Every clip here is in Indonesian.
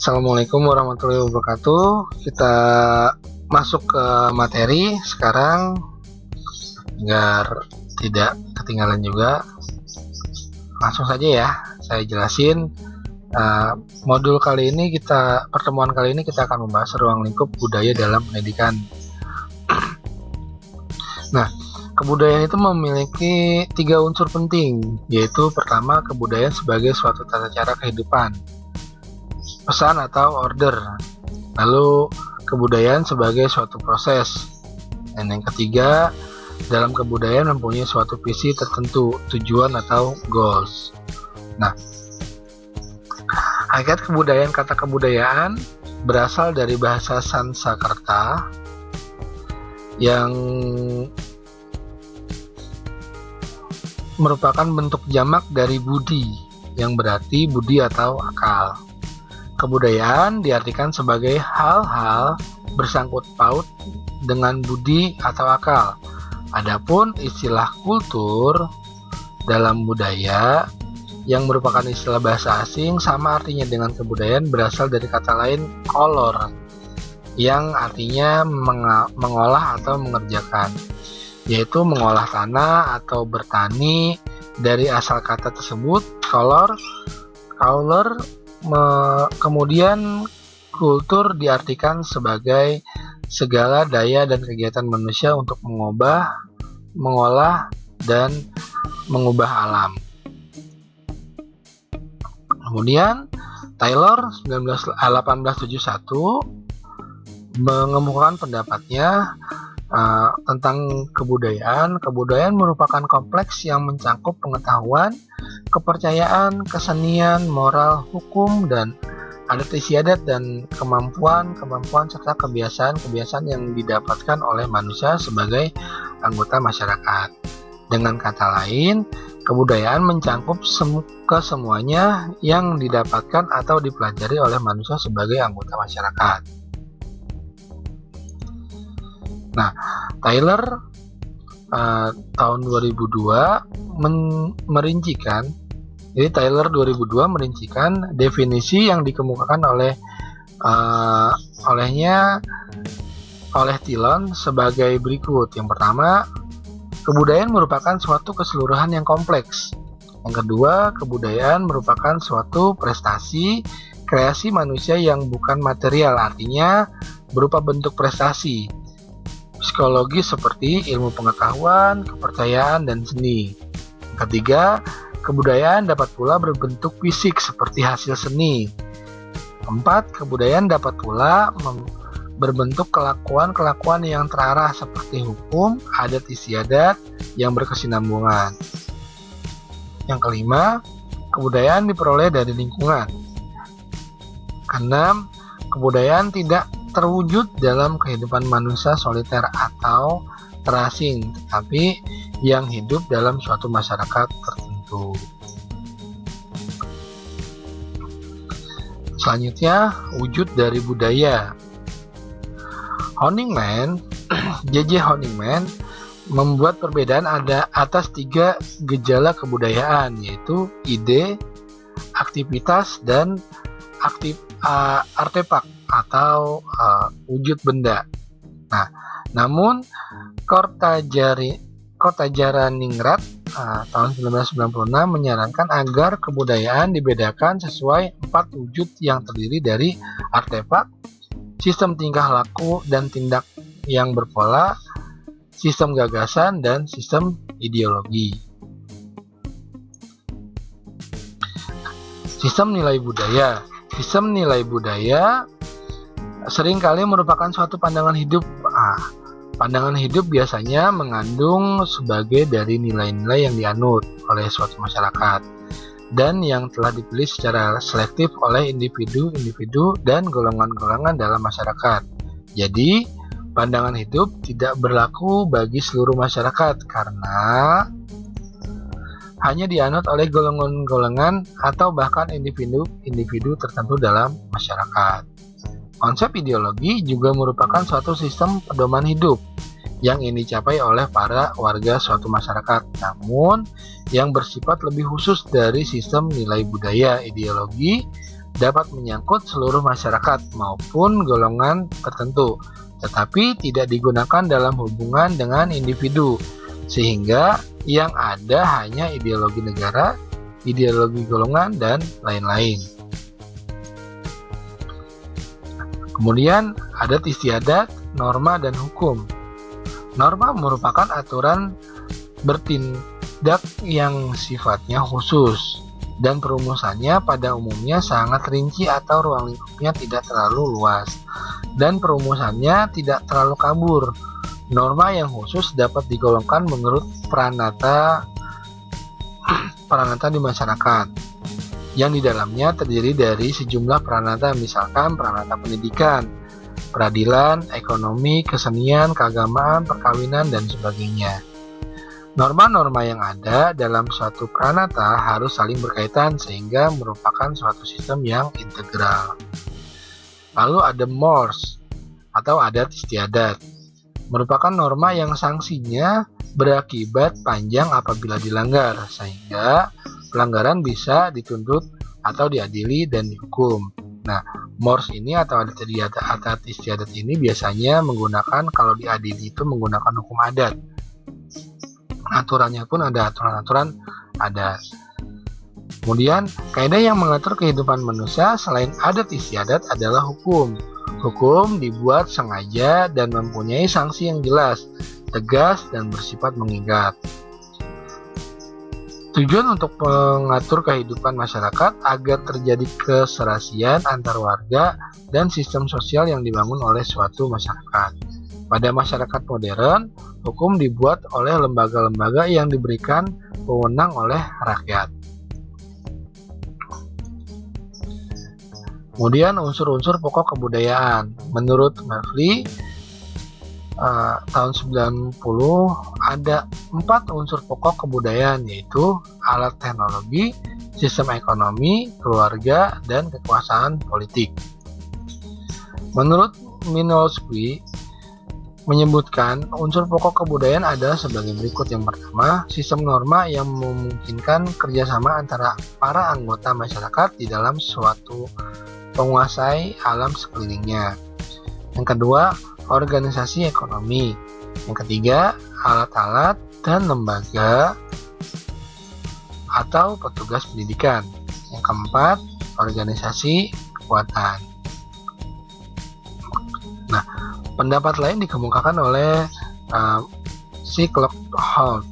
Assalamualaikum warahmatullahi wabarakatuh. Kita masuk ke materi sekarang agar tidak ketinggalan juga. Langsung saja ya, saya jelasin. Modul kali ini pertemuan kali ini kita akan membahas ruang lingkup budaya dalam pendidikan. Nah, kebudayaan itu memiliki 3 unsur penting, yaitu pertama, kebudayaan sebagai suatu tata cara kehidupan, pesan atau order. Lalu kebudayaan sebagai suatu proses. Dan yang ketiga, dalam kebudayaan mempunyai suatu visi tertentu, tujuan atau goals. Nah, hakikat kebudayaan, kata kebudayaan berasal dari bahasa Sanskerta yang merupakan bentuk jamak dari budi, yang berarti budi atau akal. Kebudayaan diartikan sebagai hal-hal bersangkut paut dengan budi atau akal. Adapun istilah kultur dalam budaya yang merupakan istilah bahasa asing sama artinya dengan kebudayaan berasal dari kata lain kolor yang artinya mengolah atau mengerjakan, yaitu mengolah tanah atau bertani. Dari asal kata tersebut color, kemudian kultur diartikan sebagai segala daya dan kegiatan manusia untuk mengubah, mengolah, dan mengubah alam. Kemudian Taylor 1871 mengemukakan pendapatnya tentang kebudayaan. Kebudayaan merupakan kompleks yang mencakup pengetahuan, kepercayaan, kesenian, moral, hukum, dan adat istiadat, dan kemampuan serta kebiasaan yang didapatkan oleh manusia sebagai anggota masyarakat. Dengan kata lain, kebudayaan mencakup kesemuanya yang didapatkan atau dipelajari oleh manusia sebagai anggota masyarakat. Nah, Taylor tahun 2002 merincikan. Jadi Taylor 2002 merincikan definisi yang dikemukakan oleh Tilon sebagai berikut. Yang pertama, kebudayaan merupakan suatu keseluruhan yang kompleks. Yang kedua, kebudayaan merupakan suatu prestasi kreasi manusia yang bukan material, artinya berupa bentuk prestasi psikologis seperti ilmu pengetahuan, kepercayaan, dan seni. Yang ketiga, kebudayaan dapat pula berbentuk fisik seperti hasil seni. Keempat, kebudayaan dapat pula berbentuk kelakuan yang terarah seperti hukum, adat istiadat yang berkesinambungan. Yang kelima, kebudayaan diperoleh dari lingkungan. Keenam, kebudayaan tidak terwujud dalam kehidupan manusia soliter atau terasing, tetapi yang hidup dalam suatu masyarakat tertentu. Selanjutnya, wujud dari budaya. J.J. Honigman membuat perbedaan atas 3 gejala kebudayaan, yaitu ide, aktivitas, dan artefak atau wujud benda. Nah, namun Kortajaraningrat tahun 1996 menyarankan agar kebudayaan dibedakan sesuai 4 wujud yang terdiri dari artefak, sistem tingkah laku dan tindak yang berpola, sistem gagasan, dan sistem ideologi. Sistem nilai budaya seringkali merupakan suatu pandangan hidup. Pandangan hidup biasanya mengandung sebagai dari nilai-nilai yang dianut oleh suatu masyarakat dan yang telah dipilih secara selektif oleh individu dan golongan-golongan dalam masyarakat. Jadi, pandangan hidup tidak berlaku bagi seluruh masyarakat karena hanya dianut oleh golongan-golongan atau bahkan individu tertentu dalam masyarakat. Konsep ideologi juga merupakan suatu sistem pedoman hidup yang ini dicapai oleh para warga suatu masyarakat, namun yang bersifat lebih khusus dari sistem nilai budaya. Ideologi dapat menyangkut seluruh masyarakat maupun golongan tertentu, tetapi tidak digunakan dalam hubungan dengan individu, sehingga yang ada hanya ideologi negara, ideologi golongan, dan lain-lain. Kemudian adat istiadat, norma, dan hukum. Norma merupakan aturan bertindak yang sifatnya khusus, dan perumusannya pada umumnya sangat rinci atau ruang lingkupnya tidak terlalu luas, dan perumusannya tidak terlalu kabur. Norma yang khusus dapat digolongkan menurut peranata di masyarakat, yang di dalamnya terdiri dari sejumlah peranata, misalkan peranata pendidikan, peradilan, ekonomi, kesenian, keagamaan, perkawinan, dan sebagainya. Norma-norma yang ada dalam suatu peranata harus saling berkaitan sehingga merupakan suatu sistem yang integral. Lalu ada mores atau adat istiadat, merupakan norma yang sanksinya berakibat panjang apabila dilanggar, sehingga pelanggaran bisa dituntut atau diadili dan dihukum. Nah, mores ini atau adat istiadat ini biasanya menggunakan, kalau diadili itu menggunakan hukum adat. Aturannya pun ada aturan-aturan adat. Kemudian, kaidah yang mengatur kehidupan manusia selain adat istiadat adalah hukum. Hukum dibuat sengaja dan mempunyai sanksi yang jelas, tegas, dan bersifat mengikat. Tujuan untuk mengatur kehidupan masyarakat agar terjadi keserasian antar warga dan sistem sosial yang dibangun oleh suatu masyarakat. Pada masyarakat modern, hukum dibuat oleh lembaga-lembaga yang diberikan wewenang oleh rakyat. Kemudian unsur-unsur pokok kebudayaan. Menurut Mervli, tahun 90 ada 4 unsur pokok kebudayaan, yaitu alat teknologi, sistem ekonomi, keluarga, dan kekuasaan politik. Menurut Minolsky menyebutkan unsur pokok kebudayaan adalah sebagai berikut. Yang pertama, sistem norma yang memungkinkan kerjasama antara para anggota masyarakat di dalam suatu penguasai alam sekelilingnya. Yang kedua, organisasi ekonomi. Yang ketiga, alat-alat dan lembaga atau petugas pendidikan. Yang keempat, organisasi kekuatan. Nah, pendapat lain dikemukakan oleh Cycloholt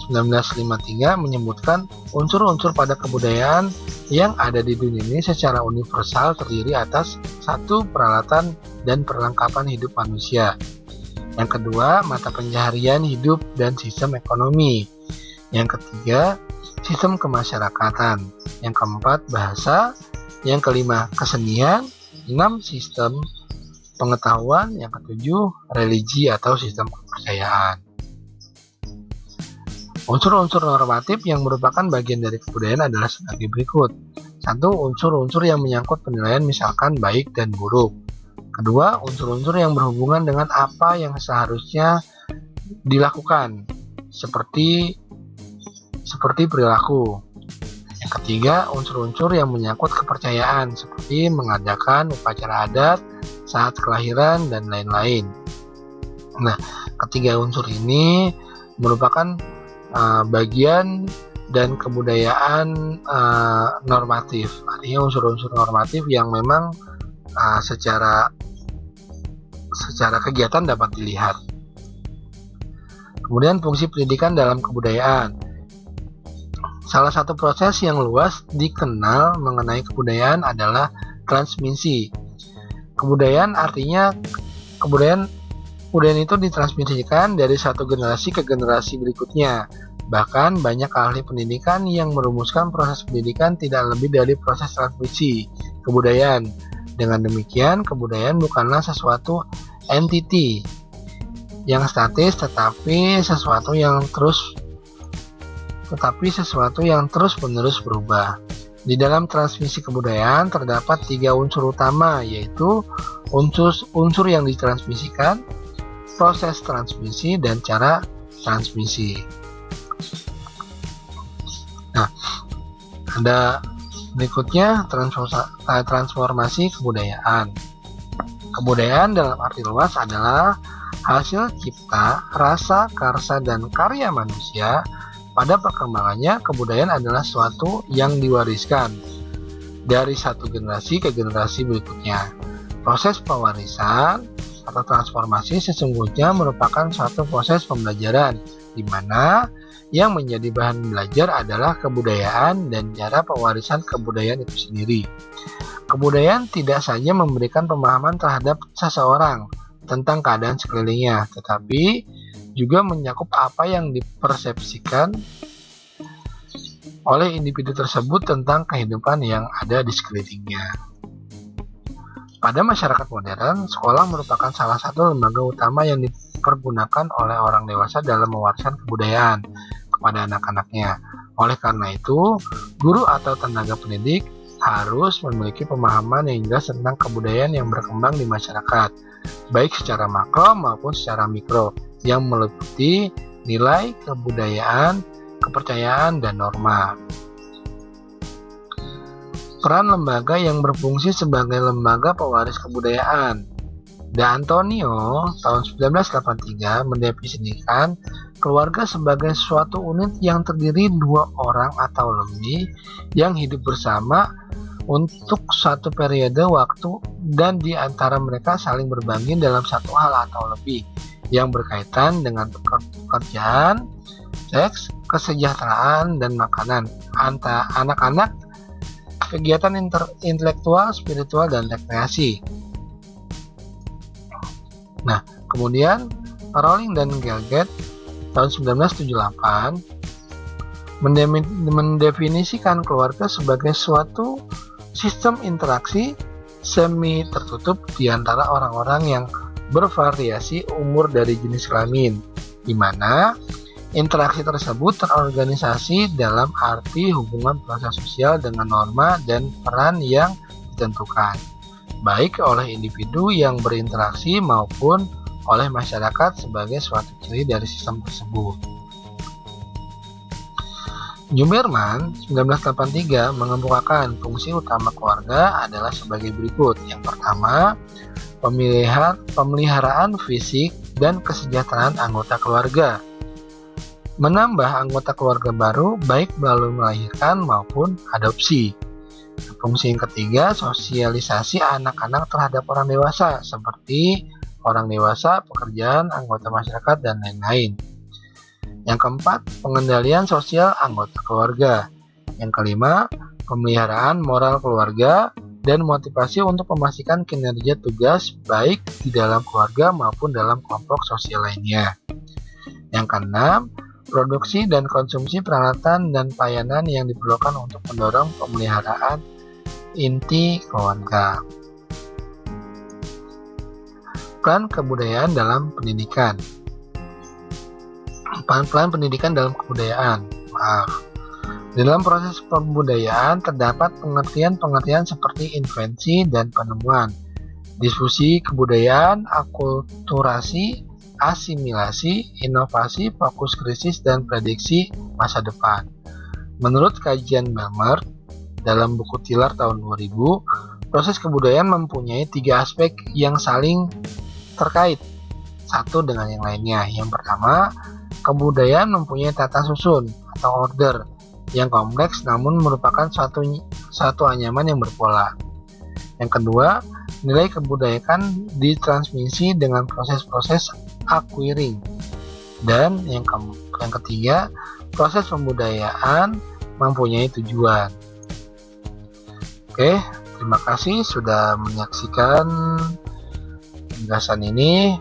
1953 menyebutkan unsur-unsur pada kebudayaan yang ada di dunia ini secara universal terdiri atas satu, peralatan dan perlengkapan hidup manusia. Yang kedua, mata pencaharian hidup dan sistem ekonomi. Yang ketiga, sistem kemasyarakatan. Yang keempat, bahasa. Yang kelima, kesenian. 6, sistem pengetahuan. Yang ketujuh, religi atau sistem kepercayaan. Unsur-unsur normatif yang merupakan bagian dari kebudayaan adalah sebagai berikut. 1. Unsur-unsur yang menyangkut penilaian, misalkan baik dan buruk. Kedua, unsur-unsur yang berhubungan dengan apa yang seharusnya dilakukan, seperti perilaku. Yang ketiga, unsur-unsur yang menyangkut kepercayaan, seperti mengadakan upacara adat saat kelahiran dan lain-lain. Nah, ketiga unsur ini merupakan bagian dan kebudayaan normatif, artinya unsur-unsur normatif yang memang secara kegiatan dapat dilihat. Kemudian fungsi pendidikan dalam kebudayaan. Salah satu proses yang luas dikenal mengenai kebudayaan adalah transmisi. Kebudayaan artinya kebudayaan itu ditransmisikan dari satu generasi ke generasi berikutnya. Bahkan banyak ahli pendidikan yang merumuskan proses pendidikan tidak lebih dari proses transmisi kebudayaan. Dengan demikian, kebudayaan bukanlah sesuatu entiti yang statis, tetapi sesuatu yang terus-menerus berubah. Di dalam transmisi kebudayaan terdapat 3 unsur utama, yaitu unsur yang ditransmisikan, proses transmisi, dan cara transmisi. Nah, ada Berikutnya, transformasi kebudayaan. Kebudayaan dalam arti luas adalah hasil cipta, rasa, karsa, dan karya manusia. Pada perkembangannya, kebudayaan adalah suatu yang diwariskan dari satu generasi ke generasi berikutnya. Proses pewarisan atau transformasi sesungguhnya merupakan suatu proses pembelajaran, di mana yang menjadi bahan belajar adalah kebudayaan dan cara pewarisan kebudayaan itu sendiri. Kebudayaan tidak saja memberikan pemahaman terhadap seseorang tentang keadaan sekelilingnya, tetapi juga mencakup apa yang dipersepsikan oleh individu tersebut tentang kehidupan yang ada di sekelilingnya. Pada masyarakat modern, sekolah merupakan salah satu lembaga utama yang dipergunakan oleh orang dewasa dalam mewariskan kebudayaan kepada anak-anaknya. Oleh karena itu, guru atau tenaga pendidik harus memiliki pemahaman yang jelas tentang kebudayaan yang berkembang di masyarakat, baik secara makro maupun secara mikro, yang meliputi nilai, kebudayaan, kepercayaan, dan norma. Peran lembaga yang berfungsi sebagai lembaga pewaris kebudayaan. D'Antonio tahun 1983 mendefinisikan keluarga sebagai suatu unit yang terdiri dua orang atau lebih yang hidup bersama untuk satu periode waktu dan di antara mereka saling berbagi dalam satu hal atau lebih yang berkaitan dengan pekerjaan, seks, kesejahteraan, dan makanan, anak-anak, kegiatan intelektual, spiritual, dan rekreasi. Nah, kemudian Rowling dan Galbraith tahun 1978 mendefinisikan keluarga sebagai suatu sistem interaksi semi tertutup di antara orang-orang yang bervariasi umur dari jenis kelamin, di mana interaksi tersebut terorganisasi dalam arti hubungan proses sosial dengan norma dan peran yang ditentukan, baik oleh individu yang berinteraksi maupun oleh masyarakat sebagai suatu ciri dari sistem tersebut. Newberman 1983 mengemukakan fungsi utama keluarga adalah sebagai berikut. Yang pertama, pemeliharaan fisik dan kesejahteraan anggota keluarga. Menambah anggota keluarga baru baik melalui melahirkan maupun adopsi. Fungsi yang ketiga, sosialisasi anak-anak terhadap orang dewasa seperti orang dewasa, pekerjaan, anggota masyarakat, dan lain-lain. Yang keempat, pengendalian sosial anggota keluarga. Yang kelima, pemeliharaan moral keluarga dan motivasi untuk memastikan kinerja tugas baik di dalam keluarga maupun dalam kelompok sosial lainnya. Yang keenam, produksi dan konsumsi peralatan dan pelayanan yang diperlukan untuk mendorong pemeliharaan inti keluarga. Peran kebudayaan dalam pendidikan. Peran pendidikan dalam kebudayaan. Dalam proses pembudayaan terdapat pengertian-pengertian seperti invensi dan penemuan, diskusi kebudayaan, akulturasi, asimilasi, inovasi, fokus krisis, dan prediksi masa depan. Menurut kajian Belmer dalam buku Tiller tahun 2000, proses kebudayaan mempunyai 3 aspek yang saling terkait satu dengan yang lainnya. Yang pertama, kebudayaan mempunyai tata susun atau order yang kompleks namun merupakan satu anyaman yang berpola. Yang kedua, nilai kebudayaan ditransmisi dengan proses-proses acquiring. Dan yang ketiga, proses pembudayaan mempunyai tujuan. Oke, terima kasih sudah menyaksikan penjelasan ini.